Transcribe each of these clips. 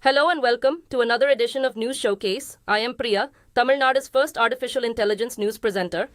Hello and welcome to another edition of News Showcase. I am Priya, Tamil Nadu's first artificial intelligence news presenter.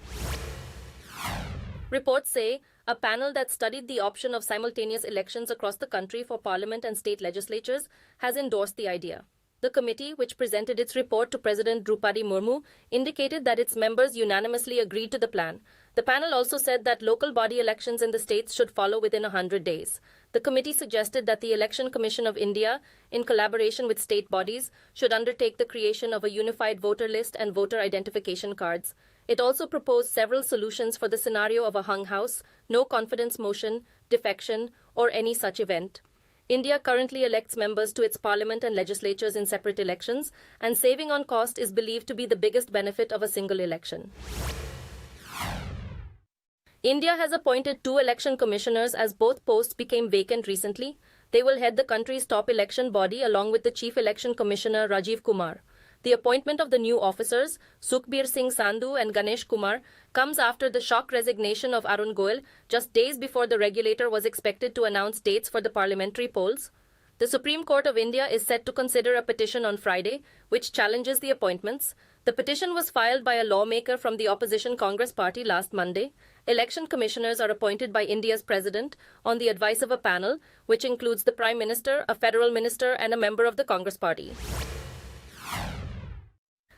Reports say a panel that studied the option of simultaneous elections across the country for parliament and state legislatures has endorsed the idea. The committee, which presented its report to President Drupadi Murmu, indicated that its members unanimously agreed to the plan. The panel also said that local body elections in the states should follow within 100 days. The committee suggested that the Election Commission of India, in collaboration with state bodies, should undertake the creation of a unified voter list and voter identification cards. It also proposed several solutions for the scenario of a hung house, no confidence motion, defection, or any such event. India currently elects members to its parliament and legislatures in separate elections, and saving on cost is believed to be the biggest benefit of a single election. India has appointed 2 election commissioners as both posts became vacant recently. They will head the country's top election body along with the Chief Election Commissioner Rajiv Kumar. The appointment of the new officers, Sukhbir Singh Sandhu and Ganesh Kumar, comes after the shock resignation of Arun Goel just days before the regulator was expected to announce dates for the parliamentary polls. The Supreme Court of India is set to consider a petition on Friday, which challenges the appointments. The petition was filed by a lawmaker from the opposition Congress party last Monday. Election commissioners are appointed by India's president on the advice of a panel, which includes the Prime Minister, a federal minister, and a member of the Congress party.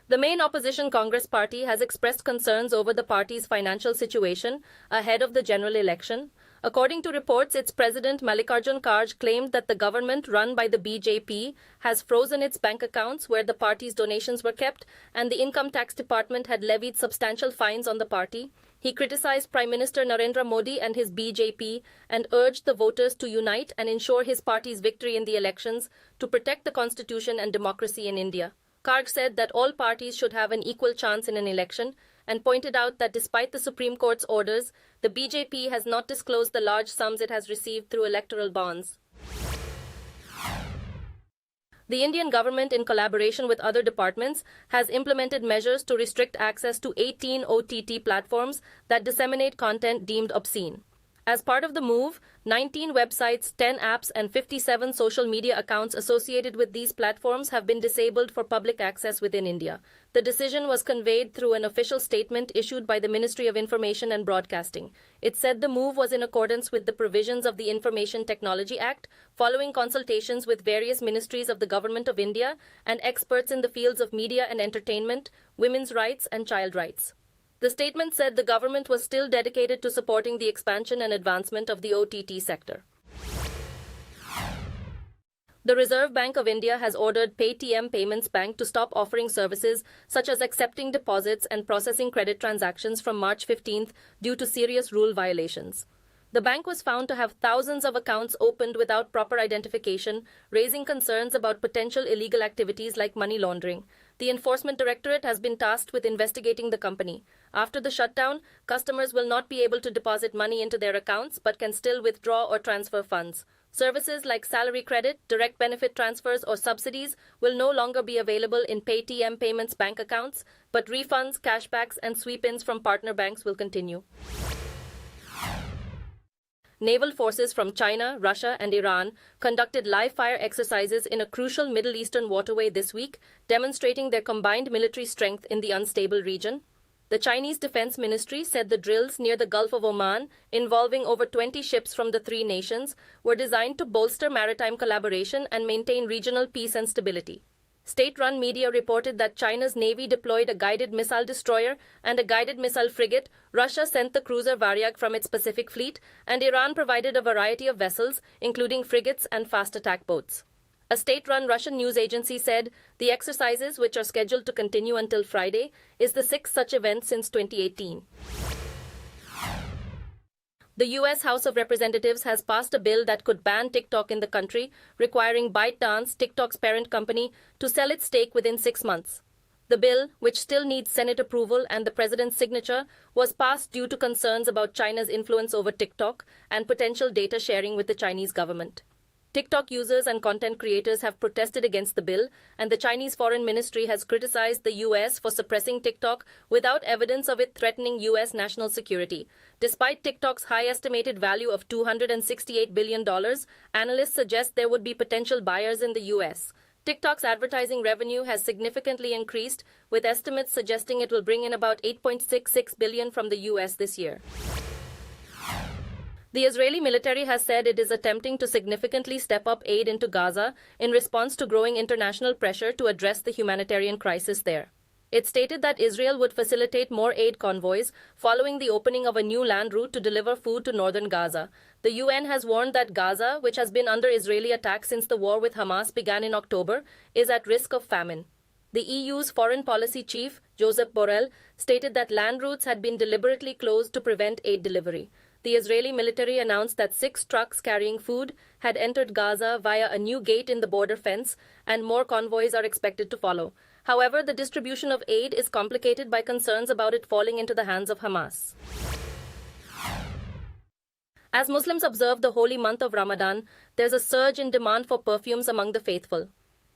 The main opposition Congress party has expressed concerns over the party's financial situation ahead of the general election. According to reports, its president Mallikarjun Kharge claimed that the government run by the BJP has frozen its bank accounts where the party's donations were kept, and the income tax department had levied substantial fines on the party. He criticized Prime Minister Narendra Modi and his BJP and urged the voters to unite and ensure his party's victory in the elections to protect the constitution and democracy in India. Kharge said that all parties should have an equal chance in an election and pointed out that despite the Supreme Court's orders, the BJP has not disclosed the large sums it has received through electoral bonds. The Indian government, in collaboration with other departments, has implemented measures to restrict access to 18 OTT platforms that disseminate content deemed obscene. As part of the move, 19 websites, 10 apps, and 57 social media accounts associated with these platforms have been disabled for public access within India. The decision was conveyed through an official statement issued by the Ministry of Information and Broadcasting. It said the move was in accordance with the provisions of the Information Technology Act, following consultations with various ministries of the Government of India and experts in the fields of media and entertainment, women's rights, and child rights. The statement said the government was still dedicated to supporting the expansion and advancement of the OTT sector. The Reserve Bank of India has ordered Paytm Payments Bank to stop offering services such as accepting deposits and processing credit transactions from March 15th due to serious rule violations. The bank was found to have thousands of accounts opened without proper identification, raising concerns about potential illegal activities like money laundering. The Enforcement Directorate has been tasked with investigating the company. After the shutdown, customers will not be able to deposit money into their accounts but can still withdraw or transfer funds. Services like salary credit, direct benefit transfers, or subsidies will no longer be available in Paytm Payments Bank accounts, but refunds, cashbacks, and sweep-ins from partner banks will continue. Naval forces from China, Russia, and Iran conducted live-fire exercises in a crucial Middle Eastern waterway this week, demonstrating their combined military strength in the unstable region. The Chinese Defense Ministry said the drills near the Gulf of Oman, involving over 20 ships from the 3 nations, were designed to bolster maritime collaboration and maintain regional peace and stability. State-run media reported that China's Navy deployed a guided missile destroyer and a guided missile frigate, Russia sent the cruiser Varyak from its Pacific Fleet, and Iran provided a variety of vessels, including frigates and fast attack boats. A state-run Russian news agency said the exercises, which are scheduled to continue until Friday, is the 6th such event since 2018. The U.S. House of Representatives has passed a bill that could ban TikTok in the country, requiring ByteDance, TikTok's parent company, to sell its stake within 6 months. The bill, which still needs Senate approval and the president's signature, was passed due to concerns about China's influence over TikTok and potential data sharing with the Chinese government. TikTok users and content creators have protested against the bill, and the Chinese Foreign Ministry has criticized the U.S. for suppressing TikTok without evidence of it threatening U.S. national security. Despite TikTok's high estimated value of $268 billion, analysts suggest there would be potential buyers in the U.S. TikTok's advertising revenue has significantly increased, with estimates suggesting it will bring in about $8.66 billion from the US this year. The Israeli military has said it is attempting to significantly step up aid into Gaza in response to growing international pressure to address the humanitarian crisis there. It stated that Israel would facilitate more aid convoys following the opening of a new land route to deliver food to northern Gaza. The UN has warned that Gaza, which has been under Israeli attack since the war with Hamas began in October, is at risk of famine. The EU's foreign policy chief, Josep Borrell, stated that land routes had been deliberately closed to prevent aid delivery. The Israeli military announced that 6 trucks carrying food had entered Gaza via a new gate in the border fence, and more convoys are expected to follow. However, the distribution of aid is complicated by concerns about it falling into the hands of Hamas. As Muslims observe the holy month of Ramadan, there's a surge in demand for perfumes among the faithful.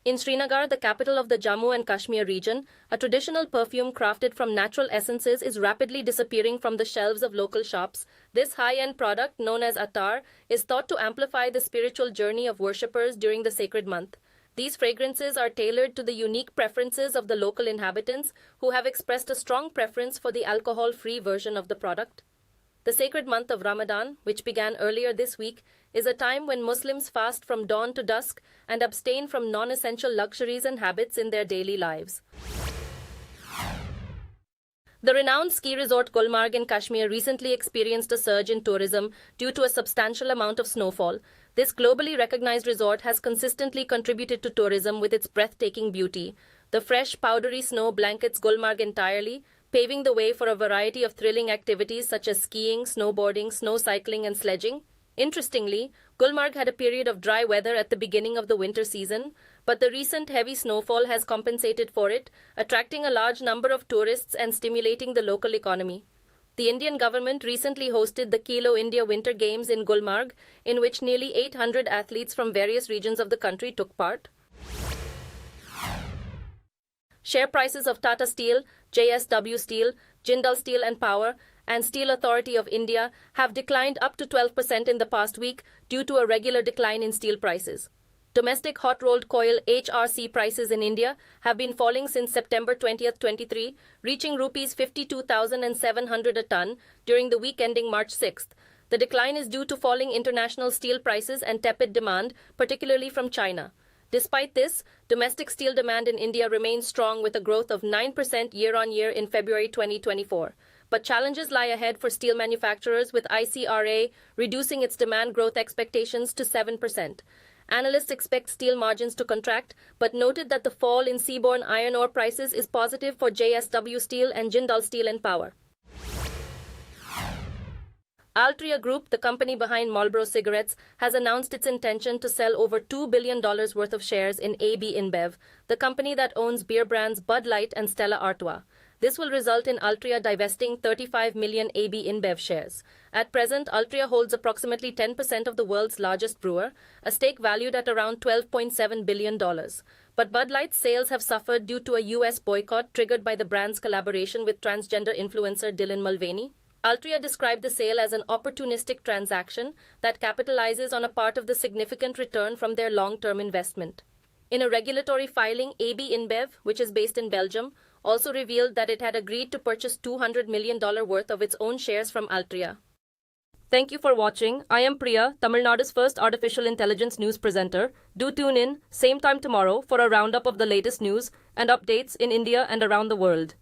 In Srinagar, the capital of the Jammu and Kashmir region, a traditional perfume crafted from natural essences is rapidly disappearing from the shelves of local shops. This high-end product, known as attar, is thought to amplify the spiritual journey of worshippers during the sacred month. These fragrances are tailored to the unique preferences of the local inhabitants, who have expressed a strong preference for the alcohol-free version of the product. The sacred month of Ramadan, which began earlier this week, is a time when Muslims fast from dawn to dusk and abstain from non-essential luxuries and habits in their daily lives. The renowned ski resort Gulmarg in Kashmir recently experienced a surge in tourism due to a substantial amount of snowfall. This globally recognized resort has consistently contributed to tourism with its breathtaking beauty. The fresh, powdery snow blankets Gulmarg entirely, paving the way for a variety of thrilling activities such as skiing, snowboarding, snow cycling, and sledging. Interestingly, Gulmarg had a period of dry weather at the beginning of the winter season, but the recent heavy snowfall has compensated for it, attracting a large number of tourists and stimulating the local economy. The Indian government recently hosted the Kilo India Winter Games in Gulmarg, in which nearly 800 athletes from various regions of the country took part. Share prices of Tata Steel, JSW Steel, Jindal Steel and Power, and Steel Authority of India have declined up to 12% in the past week due to a regular decline in steel prices. Domestic hot-rolled coil HRC prices in India have been falling since September 20, 2023, reaching rupees 52,700 a ton during the week ending March 6th. The decline is due to falling international steel prices and tepid demand, particularly from China. Despite this, domestic steel demand in India remains strong with a growth of 9% year-on-year in February 2024. But challenges lie ahead for steel manufacturers, with ICRA reducing its demand growth expectations to 7%. Analysts expect steel margins to contract, but noted that the fall in seaborne iron ore prices is positive for JSW Steel and Jindal Steel and Power. Altria Group, the company behind Marlboro cigarettes, has announced its intention to sell over $2 billion worth of shares in AB InBev, the company that owns beer brands Bud Light and Stella Artois. This will result in Altria divesting 35 million AB InBev shares. At present, Altria holds approximately 10% of the world's largest brewer, a stake valued at around $12.7 billion. But Bud Light's sales have suffered due to a U.S. boycott triggered by the brand's collaboration with transgender influencer Dylan Mulvaney. Altria described the sale as an opportunistic transaction that capitalizes on a part of the significant return from their long-term investment. In a regulatory filing, AB InBev, which is based in Belgium, also revealed that it had agreed to purchase $200 million worth of its own shares from Altria. Thank you for watching. I am Priya, Tamil Nadu's first artificial intelligence news presenter. Do tune in, same time tomorrow, for a roundup of the latest news and updates in India and around the world.